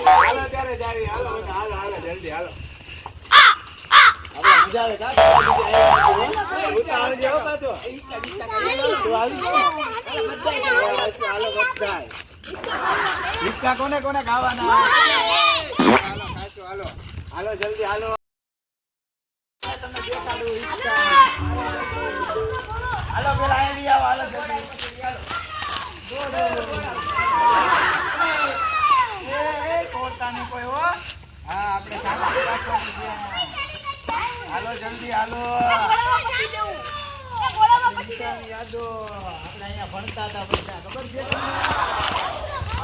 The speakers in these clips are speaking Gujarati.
હાલો ત્યારે જાવી. હાલો હાલો હાલો જલ્દી હાલો. મજા આવે કા? આવજો પાછો. હાલો બધા. હિચકા કોને કોને ખાવાના? હાલો ખાશો હાલો. હાલો જલ્દી હાલો. તમને દેખાડું હિચકા. હાલો પેલા આવી આવો હાલો જલ્દી. કોરતાની કોઈ હો. હા આપણે સાચી રાખવાની છે. હાલો જલ્દી હાલો. યાદો આપણે અહીંયા ભણતા હતા બધા ખબર છે તમને?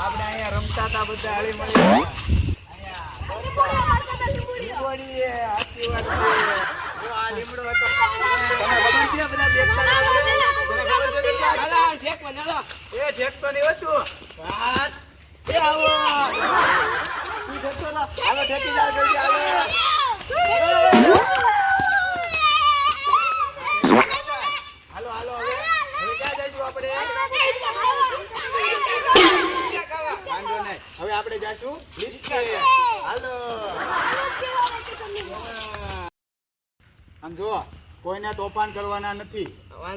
આપણે અહીંયા રમતા હતા બધા હળી મળી. હાલો હાલો હવે ક્યાં જઈશું આપણે? વાંધો નહીં હવે આપણે જઈશું હિચકે. હાલો આમ જો કોઈને તોફાન કરવાના નથી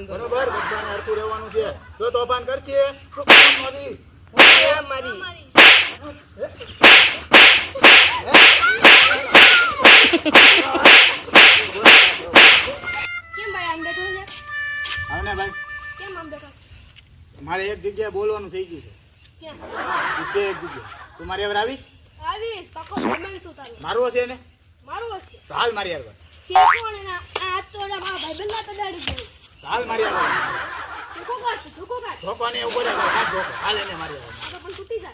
બરોબર. બધાને હરખું રહેવાનું છે. જો તોફાન કરશે તો મારીશ. આવને ભાઈ મારે એક જગ્યાએ બોલવાનું થઈ ગયું છે. એક જગ્યાએ તું મારી આગળ આવીશ? મારું હશે ને? તો હાલ મારી આગળ. હાલ મારી આગળ. ધોકોને ઉભો રહે. હાલ એને મારી આગળ.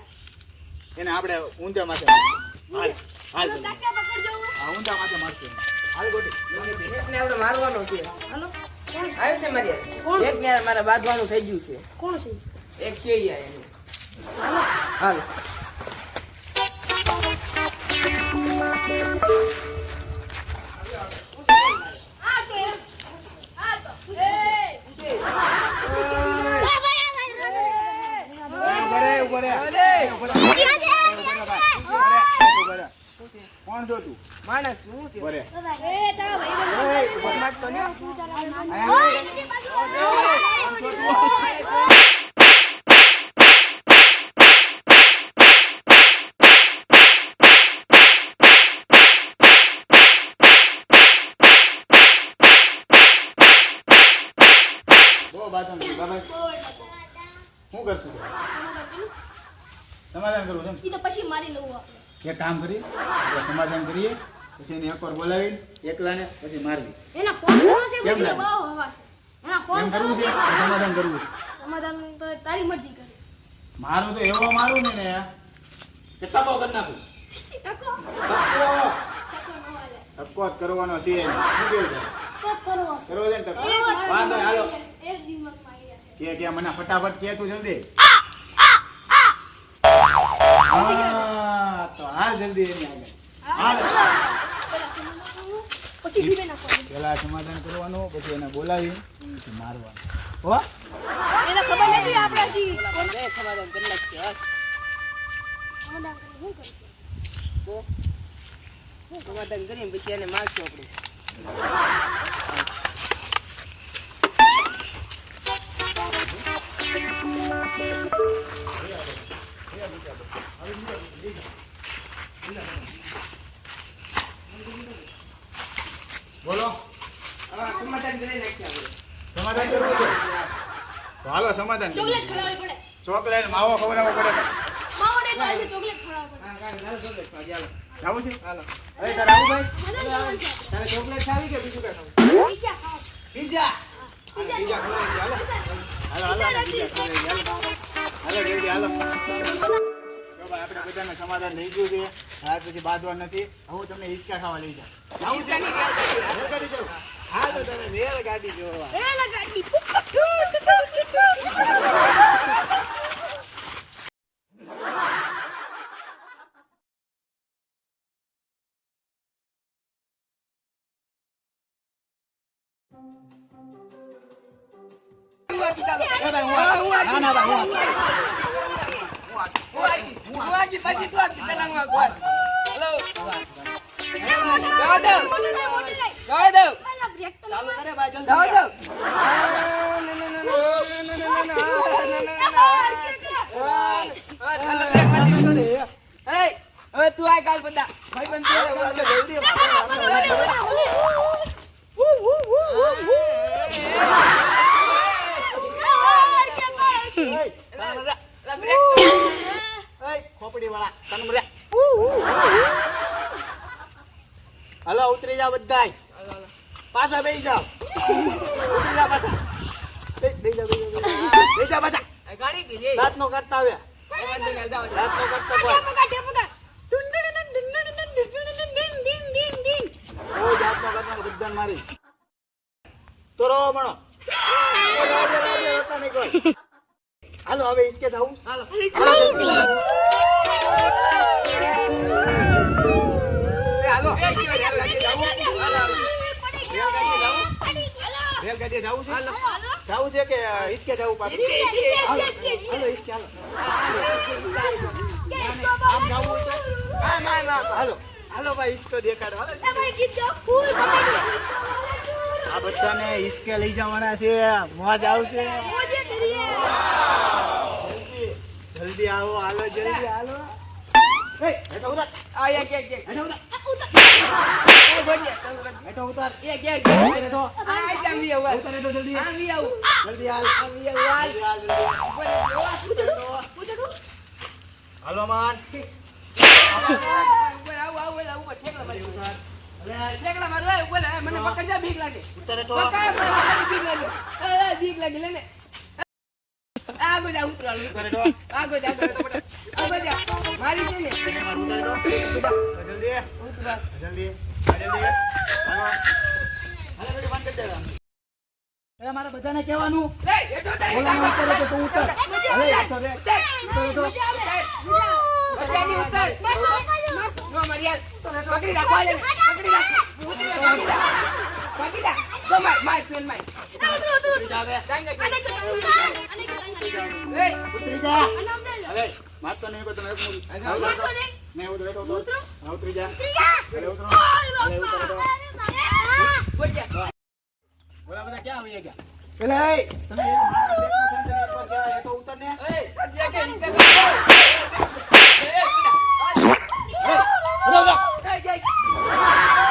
એને આપણે ઊંધા માથે હાલ હાલ ઊંધા માથે મારશું. હાલ ગોટી એકને આપણે મારવાનો છે. હાલો આવે છે મારી એકને મારે બાંધવાનું થઈ ગયું છે. કોણ છે? એક છે એનું. હાલ કોણ છો તું? માણસ શું છે? બરે શું કરશું? સમાધાન કરવું છે? પછી મારી લઉં આપણે. એક કામ કરી સમાધાન કરીએ પછી એને એકવાર બોલાવી એકલાને પછી મારવી. એના ફોન કરવો છે કેમ બધી લાગે? બહુ હવા છે. એના ફોન એમ કરવું છે સમાધાન કરવું છે. સમાધાન તો તારી મરજી કરે. મારું તો એવો મારું ને કે ટકો કરી નાખું. ટકો ટકો ટકો ન હાલે. ટકો જ કરવાનો છે. શું કેવું છે? તો કરવો છે. કરવો છે ને ટકો? વાંધો નહીં, હાલો એક દિમાગમાં આવી કે મને ફટાફટ કે તું જલ્દી. તો હાલ જલ્દી એની આગળ. હાલ પછી જીવે નાખવાનું. પેલા સમાધાન કરવાનું પછી એને બોલાવી પછી મારવાનું. હો એને ખબર નથી આપણે જી સમાધાન કરી નાખશે. હાલ સમાધાન કરી શું કરશે? તો સમાધાન કરીને પછી એને મારશું આપણે. બોલો હવે સમાધાન કરી નાખીએ આપણે. સમાધાન કરવું છે તો હાલો સમાધાન કરીએ. ચોકલેટ ખવડાવવી પડે. ચોકલેટ માવો ખવડાવવો પડે. માવો નહીં તો આજે ચોકલેટ ખવડાવવી પડે. હા કાંઈ ચાલ ચોકલેટ ખાવા ચાલો. જાવું છે? હાલો હવે તારે આવું ભાઈ? મજા જવાનું છે. તારે ચોકલેટ ખાવી કે બીજું કાંઈ ખાવું? પીઝા ખાઓ. પીઝા બીજા ખવડાવી હાલો. હાલો હાલો બીજા ખવડાવી હાલો. હાલો જલ્દી હાલો. જો ભાઈ આપણે બધાને સમાધાન થઈ ગયું છે. આજ પછી બાંધવા નથી. હું તમને હિચકા ખાવા લઈ જાઉં. જાવું છે? રેલગાડી જાઉં. હાલો તને રેલગાડી જોવા. એ લગાડી. ના ના ભાઈ હું વાગી પછી તું વાગી પેલા હું વાગું હેલો જવા દો જવા દો ચાલુ કરે ભાઈ જલ્દી જવા દો હવે તું આ કાલ બધા ભાઈ બંધ જલ્દી ખોપડી વાળા તને મળ્યા હલો ઉતરી જાઓ બધાય પાછા બેસી જાઓ ઉતરી જાઓ પાછા બેસી જાઓ પાછા ગાડી કીધી રાત નો કરતા આવ્યા રાત નો કરતા કોઈ કોઈ જાત નો કરતા બધાને મારી તોરો મણો રાજે રાજે હોતા નહીં કોઈ હાલો હવે ઈસકે જાઉં હાલો હાલો રેલગાડી જવું છે જવું છે કે હિચકે જવું પાછું હાલો હિચકે હાલો આમ જવું હોય તો હાલો હાલો ભાઈ હિચકો દેખાડો હાલો આ બધાને હિચકે લઈ જવાના છે મોજ આવશે જલ્દી આવો હાલો જલ્દી હાલો હેઠો ઉતાર આ એક એક એક હેઠો ઉતાર ઓ ગોડિયા હેઠો ઉતાર એક એક હેઠો આ જામી આવ ઉતાર હેઠો જલ્દી આવી આવ જલ્દી હાલ આવી આવ હાલો માન ઉપર આવ આવ ઉપર ઠેકલા મારી ઉતાર અલે ઠેકલા મારો ઉપર મને પકડ જા ભીખ લાગે ઉતાર હેઠો પકડ મને ભીખ લાગે ભીખ લાગે લેને આ ગોજા ઉતરાલ ઉતાર હેઠો આ ગોજા મારી છે ને ઉતાર હેઠો જલ્દી ઉતરા જલ્દી જલ્દી હાલો હાલો બેટી બંધ કરી દેવા એ મારા બધાને કહેવાનું એ હેઠો તારી બોલાનો ઉતારે તો તું ઉતાર અલે હેઠો રે ઉતાર હેઠો નો મરિયાદ પકડી રાખો લે પકડી રાખ પકડી રાખ તો માર ફેન માર ઉતરી જા હવે એ ઉતરી જા અલે માર તો નહીં કોઈ તને એક મૂળ નહીં ઉતરે તો ઉતરી જા અલે ઉતરો અલે ઉતરો ગોડિયા બોલા બધા ક્યાં આવી ગયા પેલા એ તમે મારા બેટનો સેન્ટર પર ગયા એ તો ઉતર ને એ સત્યા કે ઇનકા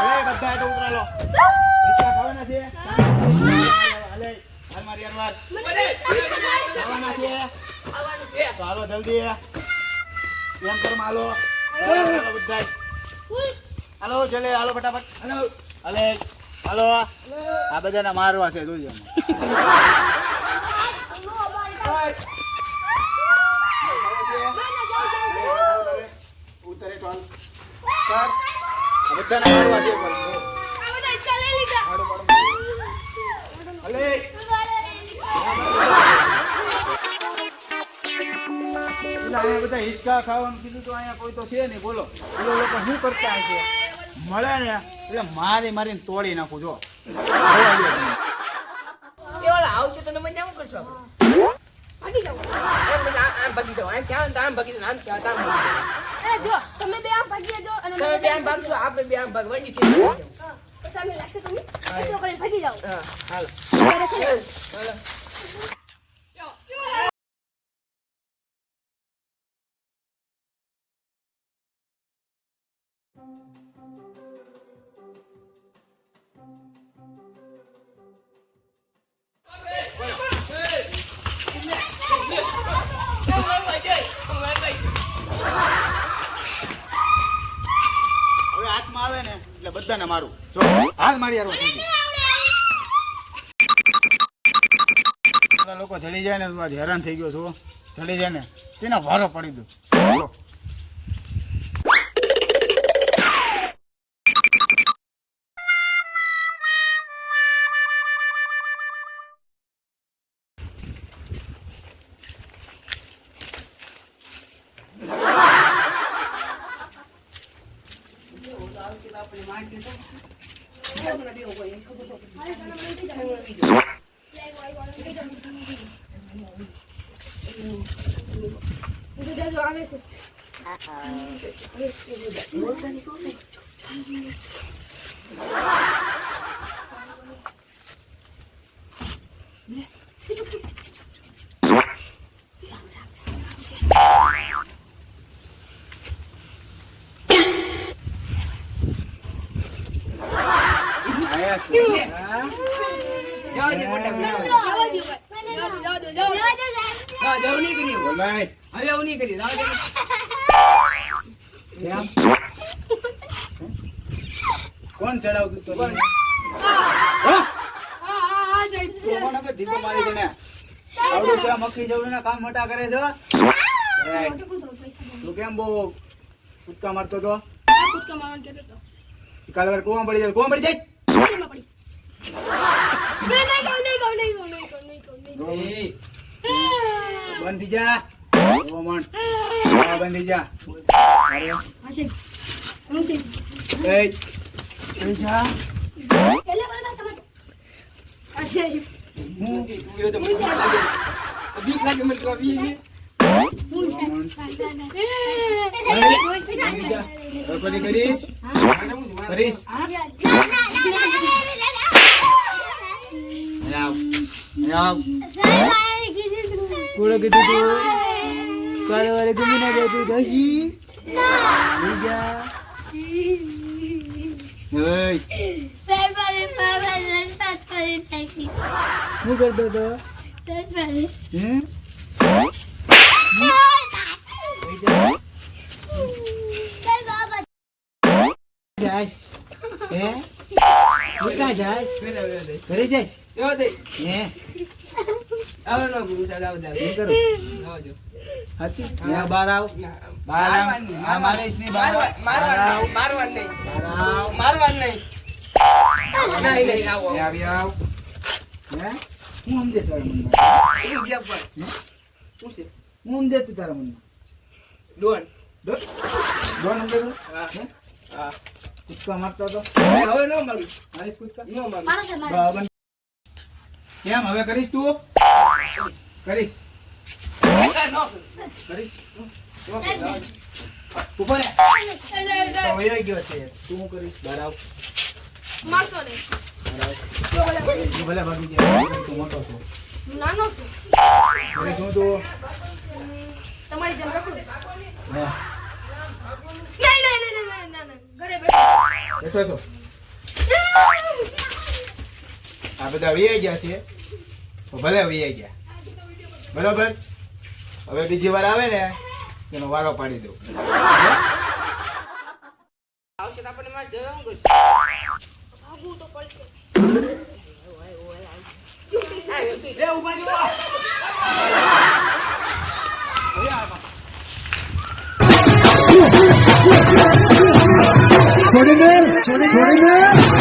અલે બધા તો ઉતરાલો રિક્ષા ખાવાના છે અલે હાલ મારી યાર ખાવાના છે તો હાલો જલ્દી એમ કરો હાલો હાલો બધાય હાલો જલે હાલો ફટાફટ હેલો અલે હાલો આ બધાને મારવા છે જોજો ઉતરે તો હાલ સર આ બધાને મારવા છે પણ પાડો પાડો અલે અહીંયા બધા હિચકા ખાવાનું કીધું તો અહીંયા કોઈ તો છે નહીં બોલો એ લોકો શું કરતા હશે મળે ને એટલે મારીને તોડી નાખું જો કેવળ આવશે તો તમે કેમ કરશો ભાગી જાઓ એમ મને આમ ભાગી જાવ આમ ક્યાં આમ ભાગી જાવ આમ ક્યાં આમ જો તમે બે આમ ભાગી જાઓ અને તમે બે આમ ભાગશો આપણે બે આમ ભાગવાની છે સામે લાગશે તમે એટલો કરીને ભાગી જાઓ હા હાલ ત્યારે છે ને, હાલો હવે હાથમાં આવે ને એટલે બધાને મારું જો હાલ મારી યાર લોકો ચડી જાય ને તો આજ હેરાન થઈ ગયો છો ચડી જાય ને તેના ભારો પડી દો જો. આવે છે આયા છે. હા? જવા દે મોટા ભાઈ. જવા દો ભાઈ. જવા દો. જવું નહીં કર્યું. બોલાય. હવે એવું નહીં કર્યું. જવા દે. કેમ? કોણ ચડાવતું તો કોણ? હા? હા, સાહેબ. તો કોણ આગળ ધીકો મારી છે ને? આવડું છે આ મક્ખી જેવડું ને કામ મોટા કરે છે. એ, તું કેમ બહુ કૂદકા મારતો તો? આ કૂદકા મારવાનું કહેતો હતો. કાલે વાર કૂવામાં પડી જાય. કૂવામાં પડી જાય? પાણીમાં પડી. નહીં કહું. એ, બંધ થઈ જા. ઓ મન. હા, બંધ થઈ જા. અરે, હા, સાહેબ. હું સાહેબ. એ, થઈ જા. એટલે બોલવા તમે. હા, સાહેબ. હું તું એવો તો મને બીક લાગે. બીક લાગે મને તો આવી છે. હું ઓ મન. સાહેબ. બંધ થઈ જા. હવે કોની કરીશ? મારે હું છે, મારે. કરીશ. અહીંયા આવ. અહીંયા આવ. કોણે કીધું તું? કાલે વારે ગમી ના જાય તું જશી? થઈ જા. ઓય, શું કરતો તો? હે? થઈ જા. જાશ. હે? તું ક્યાં જાશ? પેલા વેલા દે. ઘરે જાશ? જવા દે. હે? આવો ન ગુરુ ચાલ આવો ચાલ. શું કરું? જવા દો. હાચી? અહીંયા બહાર આવ. ના, બહાર આવ. મારવાનું નહીં, આ મારીશ નહીં, બહાર આવ. મારવાનું, મારવાનું નહીં. બહાર આવ. મારવાનું નહીં. નહીં, નહીં, આવો. અહીંયા આવી આવ. હે? હું સમજે તારા મનમાં? શું છે પણ? શું છે? હું સમજે તું તારા મનમાં? ડોન. દો નંબર નો? હા. હે? હા. કૂદકા મારતો હતો? હવે ન મારું. મારીશ કૂદકા? ન મારું. બરાબર. કેમ હવે કરીશ તું? કરીશ. ન કરું. કરીશ. ન કરું. ઉપર રે. તો વયો ગયો છે. તું શું કરીશ? બહાર આવ. મારશો ને. બહાર આવ. તું ભલે ભાગી જાય. તું મોટો છો. નાનો છું. કરીશ હું તું? તમારી જેમ રખડું. હે. નહીં. ઘરે બેઠો. બેઠો છો? આ બધા વૈયા ગયા છે. તો ભલે વૈયા ગયા. બરોબર? હવે બીજી વાર આવે ને તેનો વારો પાડી દઉં. આવશે તો આપણને મારશે. હવે શું કરશું? ભાગવું તો પડશે. એ ઉભા જો. હવે આ छोड़ेंगे